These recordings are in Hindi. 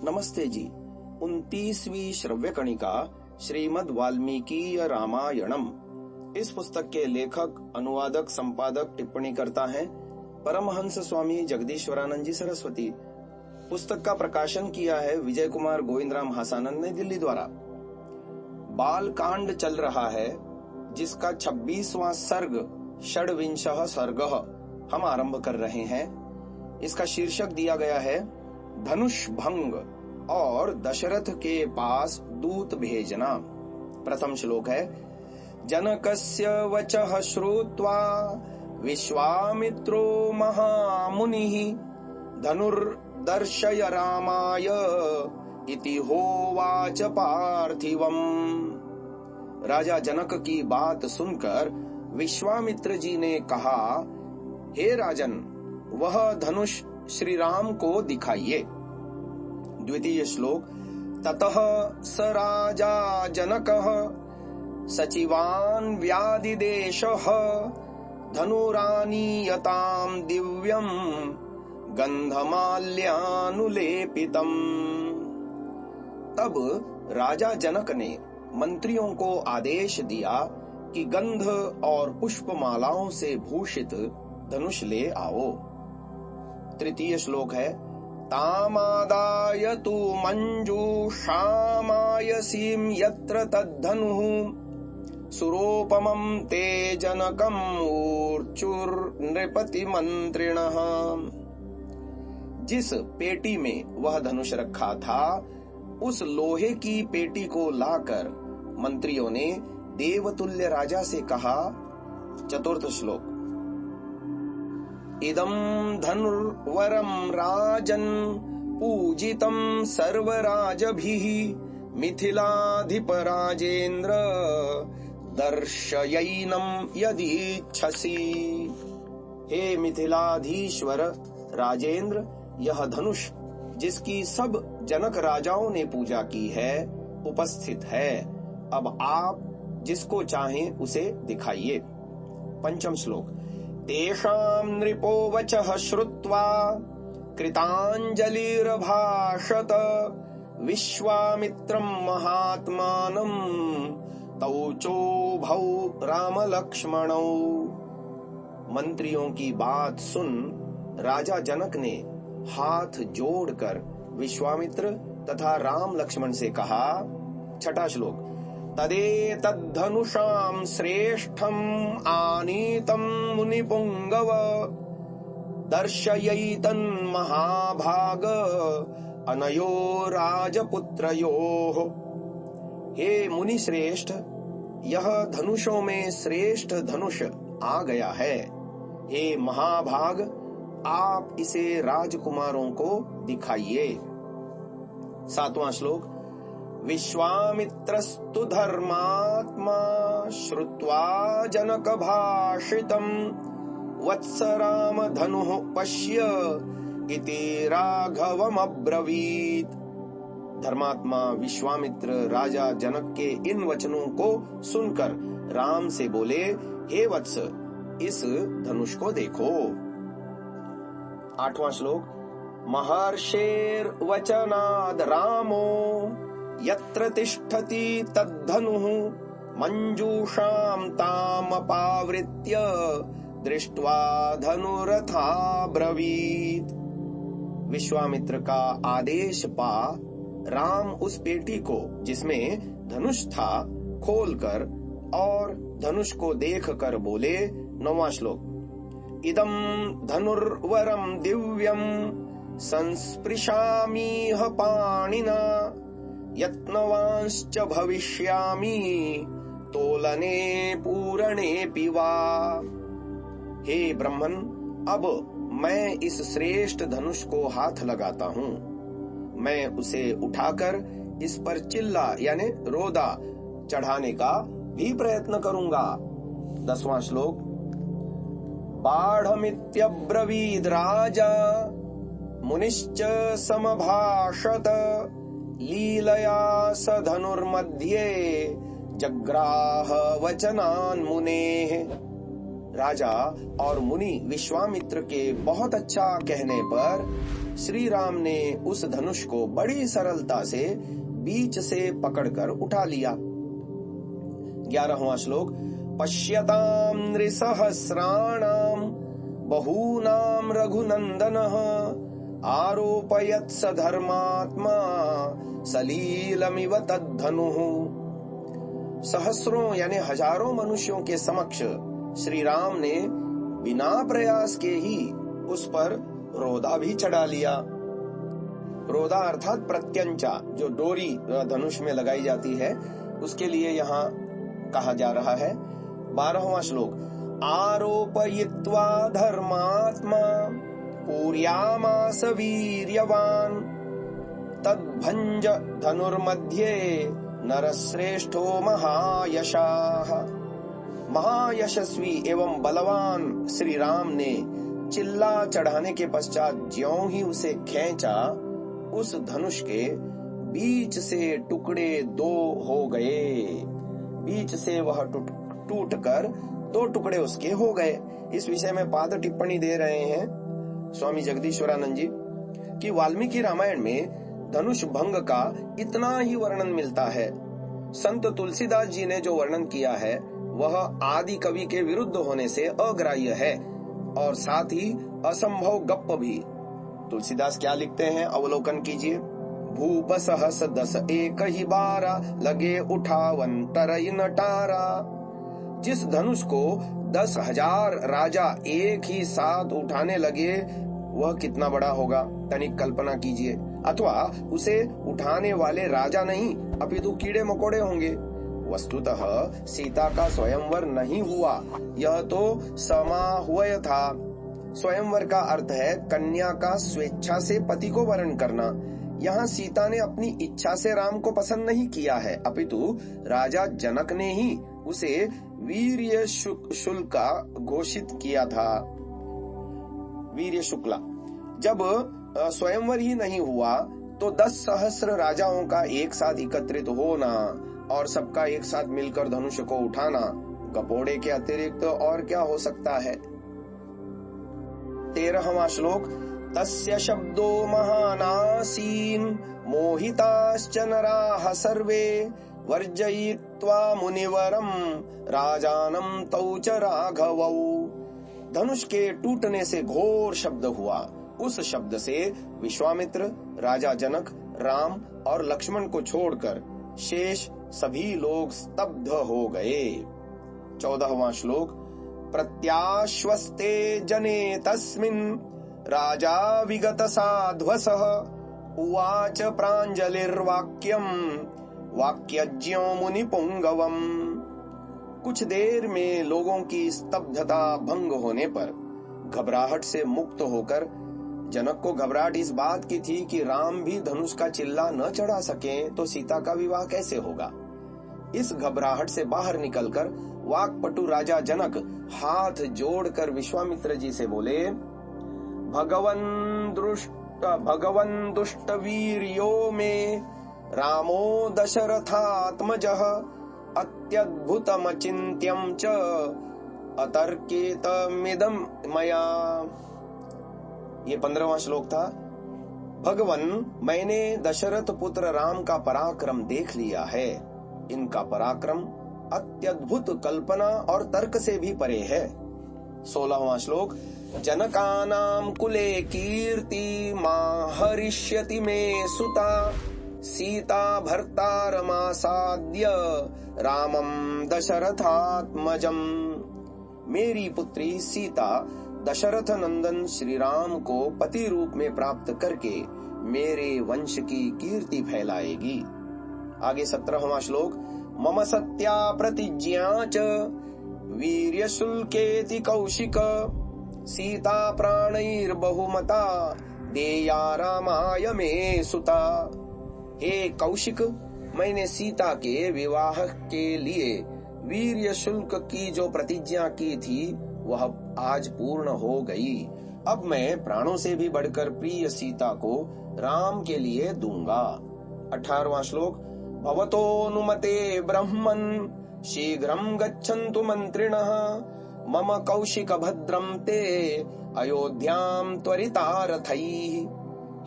नमस्ते जी। 29वीं श्रव्य कणिका श्रीमद् वाल्मीकि रामायणम। इस पुस्तक के लेखक, अनुवादक, संपादक, टिप्पणी करता है परमहंस स्वामी जगदीश्वरानंद जी सरस्वती। पुस्तक का प्रकाशन किया है विजय कुमार गोविंदराम हासानंद ने दिल्ली द्वारा। बालकांड चल रहा है जिसका 26वां सर्ग षड्विंशः सर्गः हम आरंभ कर रहे हैं। इसका शीर्षक दिया गया है धनुष भंग और दशरथ के पास दूत भेजना। प्रथम श्लोक है जनकस्य वचः श्रुत्वा विश्वामित्रो महामुनिः धनुर्दर्शय रामाय इति होवाच पार्थिवम्। राजा जनक की बात सुनकर विश्वामित्र जी ने कहा, हे राजन, वह धनुष श्री राम को दिखाइए। द्वितीय श्लोक ततः स राजा जनकः सचिवान् व्यादिदेशः धनुरानीयताम् दिव्यम् गंधमाल्यानुलेपितम्। तब राजा जनक ने मंत्रियों को आदेश दिया कि गंध और पुष्पमालाओं से भूषित धनुष ले आओ। तृतीय श्लोक है तामादाय तु मंजूषामायसीं यत्र तद्धनुः सुरोपमं ते जनकम् ऊर्चुर्नृपति मंत्रिणः। जिस पेटी में वह धनुष रखा था उस लोहे की पेटी को लाकर मंत्रियों ने देवतुल्य राजा से कहा। चतुर्थ श्लोक इदं धनुर्वरं राजन् पूजितं सर्वराजभिः मिथिलाधिप राजेन्द्र दर्शयैनं यदीच्छसि। हे मिथिलाधीश्वर राजेंद्र, यह धनुष जिसकी सब जनक राजाओं ने पूजा की है उपस्थित है। अब आप जिसको चाहें उसे दिखाइए। पंचम श्लोक तेषां नृपो वचः श्रुत्वा कृताञ्जलिर्भाषत विश्वामित्रं महात्मानं तौ चोभौ रामलक्ष्मणौ। मंत्रियों की बात सुन राजा जनक ने हाथ जोड़कर विश्वामित्र तथा राम लक्ष्मण से कहा। छठा श्लोक तदेतद्धनुषां श्रेष्ठम् आनीतं मुनिपुंगव दर्शयैतन् महाभाग अनयो राजपुत्रयोः। हे मुनि श्रेष्ठ, यह धनुषों में श्रेष्ठ धनुष आ गया है। हे महाभाग, आप इसे राजकुमारों को दिखाइए। सातवां श्लोक विश्वामित्रस्तु धर्मात्मा श्रुत्वा जनक भाषितम् वत्स राम धनुः पश्य इति राघवमब्रवीत्। धर्मात्मा विश्वामित्र राजा जनक के इन वचनों को सुनकर राम से बोले, हे वत्स, इस धनुष को देखो। आठवां श्लोक महर्षेर्वचनाद् रामो यत्र तिष्ठति तद्धनुः मंजूषां तामपावृत्य दृष्ट्वा धनुरथाब्रवीत्। विश्वामित्र का आदेश पा राम उस पेटी को जिसमें धनुष था खोलकर और धनुष को देखकर बोले। नौवां श्लोक इदं धनुर्वरं दिव्यं संस्पृशामीह पाणिना यत्नवांश्च भविष्यामि तोलने पूरणेऽपि वा। हे ब्रह्मन, अब मैं इस श्रेष्ठ धनुष को हाथ लगाता हूँ। मैं उसे उठाकर इस पर चिल्ला यानी रोदा चढ़ाने का भी प्रयत्न करूंगा। 10वां श्लोक बाढ़मित्यब्रवीद् राजा मुनिश्च समभाषत लीलया स धनुर्मध्ये जग्राह वचनान् मुनेः। राजा और मुनि विश्वामित्र के बहुत अच्छा कहने पर श्री राम ने उस धनुष को बड़ी सरलता से बीच से पकड़कर उठा लिया। 11वां श्लोक। पश्यताम नृसहस्राणाम बहूनाम रघुनंदनः आरोपयत् स धर्मात्मा सलीलमिव तद्धनुः। सहस्रों यानी हजारों मनुष्यों के समक्ष श्री राम ने बिना प्रयास के ही उस पर रोदा भी चढ़ा लिया। रोदा अर्थात प्रत्यंचा, जो डोरी धनुष में लगाई जाती है, उसके लिए यहाँ कहा जा रहा है। 12वां श्लोक। आरोपयित्वा धर्मात्मा पूर्यामास वीर्यवान तद्भंज धनुर्मध्ये नरश्रेष्ठो महायशाः। महायशस्वी एवं बलवान श्री राम ने चिल्ला चढ़ाने के पश्चात ज्यों ही उसे खींचा, उस धनुष के बीच से टुकड़े 2 हो गए। बीच से वह टूटकर 2 टुकड़े उसके हो गए। इस विषय में पाद टिप्पणी दे रहे हैं स्वामी जगदीश्वरानंद जी कि वाल्मीकि रामायण में धनुष भंग का इतना ही वर्णन मिलता है। संत तुलसीदास जी ने जो वर्णन किया है वह आदि कवि के विरुद्ध होने से अग्राह्य है और साथ ही असंभव गप्प भी। तुलसीदास क्या लिखते हैं, अवलोकन कीजिए। भूप सहस 10 एक ही 12 लगे उठावन तरई नटारा। जिस धनुष को 10,000 राजा एक ही साथ उठाने लगे वह कितना बड़ा होगा, तनिक कल्पना कीजिए। अथवा उसे उठाने वाले राजा नहीं अपितु कीड़े मकोड़े होंगे। वस्तुतः सीता का स्वयंवर नहीं हुआ, यह तो समाह्वय था। स्वयंवर का अर्थ है कन्या का स्वेच्छा से पति को वरण करना। यहाँ सीता ने अपनी इच्छा से राम को पसंद नहीं किया है, अपितु राजा जनक ने ही उसे वीर्य शुल्का घोषित किया था। वीर्य शुक्ला। जब स्वयंवर ही नहीं हुआ तो 10 सहस्र राजाओं का एक साथ एकत्रित होना और सबका एक साथ मिलकर धनुष को उठाना गपोड़े के अतिरिक्त और क्या हो सकता है। 13वां श्लोक। तस्य शब्दो महानासीन मोहिताश्च नराः सर्वे वर्जयित्वा मुनिवरम राजानम तौ च राघवौ। धनुष के टूटने से घोर शब्द हुआ। उस शब्द से विश्वामित्र, राजा जनक, राम और लक्ष्मण को छोड़कर शेष सभी लोग स्तब्ध हो गए। 14वां श्लोक। प्रत्याश्वस्ते जने तस्मिन् राजा विगत साध्वसः उवाच प्राञ्जलिर्वाक्यम् वाक्यज्ञो मुनि पुंगवम्। कुछ देर में लोगों की स्तब्धता भंग होने पर घबराहट से मुक्त होकर, जनक को घबराहट इस बात की थी कि राम भी धनुष का चिल्ला न चढ़ा सके तो सीता का विवाह कैसे होगा। इस घबराहट से बाहर निकलकर वाक्पटु राजा जनक हाथ जोड़कर विश्वामित्र जी से बोले, भगवन दुष्ट वीर्यो में रामो दशरथात्मजः अत्यद्भुतमचिन्त्यं च अतर्केतमिदं मया। ये 15वां श्लोक था। भगवन, मैंने दशरथ पुत्र राम का पराक्रम देख लिया है। इनका पराक्रम अत्यद्भुत कल्पना और तर्क से भी परे है। 16वां श्लोक। जनकानां कुले कीर्ति माहरिष्यति मे सुता सीता भर्तारमासाद्य रामं दशरथात्मजम्। मेरी पुत्री सीता दशरथ नंदन श्री राम को पति रूप में प्राप्त करके मेरे वंश की कीर्ति फैलाएगी। आगे 17वां श्लोक। मम सत्या प्रतिज्ञा च वीर्य शुल्केति कौशिक सीता प्राणैर्बहुमता देया रामाय मे सुता। हे कौशिक, मैंने सीता के विवाह के लिए वीर्य शुल्क की जो प्रतिज्ञा की थी वह आज पूर्ण हो गई। अब मैं प्राणों से भी बढ़कर प्रिय सीता को राम के लिए दूंगा। 18वां श्लोक। भवतोनुमते ब्रह्मन् शीघ्रं गच्छन्तु मंत्रिणः मम कौशिक भद्रम ते अयोध्याम त्वरितारथैः।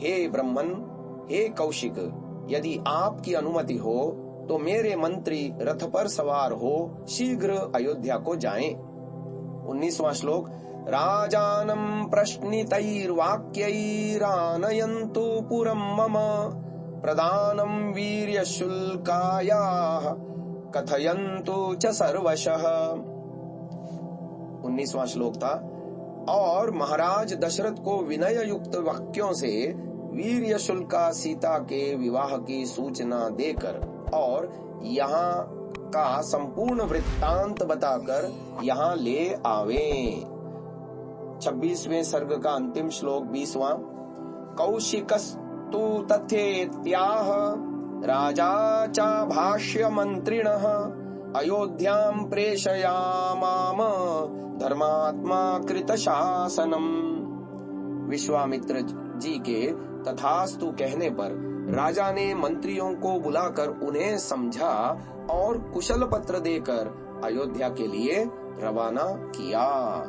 हे ब्रह्मन, हे कौशिक, यदि आपकी अनुमति हो तो मेरे मंत्री रथ पर सवार हो शीघ्र अयोध्या को जाएं। 19वां श्लोक। राजानं प्रश्नितैर्वाक्यैरानयन्तु पुरं मम प्रदानं वीर्यशुल्कायाः कथयन्तु च सर्वशः। 19वां श्लोक था। और महाराज दशरथ को विनय युक्त वाक्यों से वीर्य शुल्का सीता के विवाह की सूचना देकर और यहाँ का संपूर्ण वृत्तांत बताकर यहाँ ले आवे। 26वें सर्ग का अंतिम श्लोक 20वां। कौशिकस्तु तथेत्याह राजा च भाष्य मंत्रिणः अयोध्यां प्रेषयामाम धर्मात्मा कृत शासनम। विश्वामित्र जी के तथास्तु कहने पर राजा ने मंत्रियों को बुलाकर उन्हें समझा और कुशल पत्र देकर अयोध्या के लिए रवाना किया।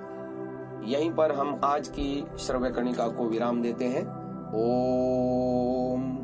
यहीं पर हम आज की श्रव्य कणिका को विराम देते हैं। ओम।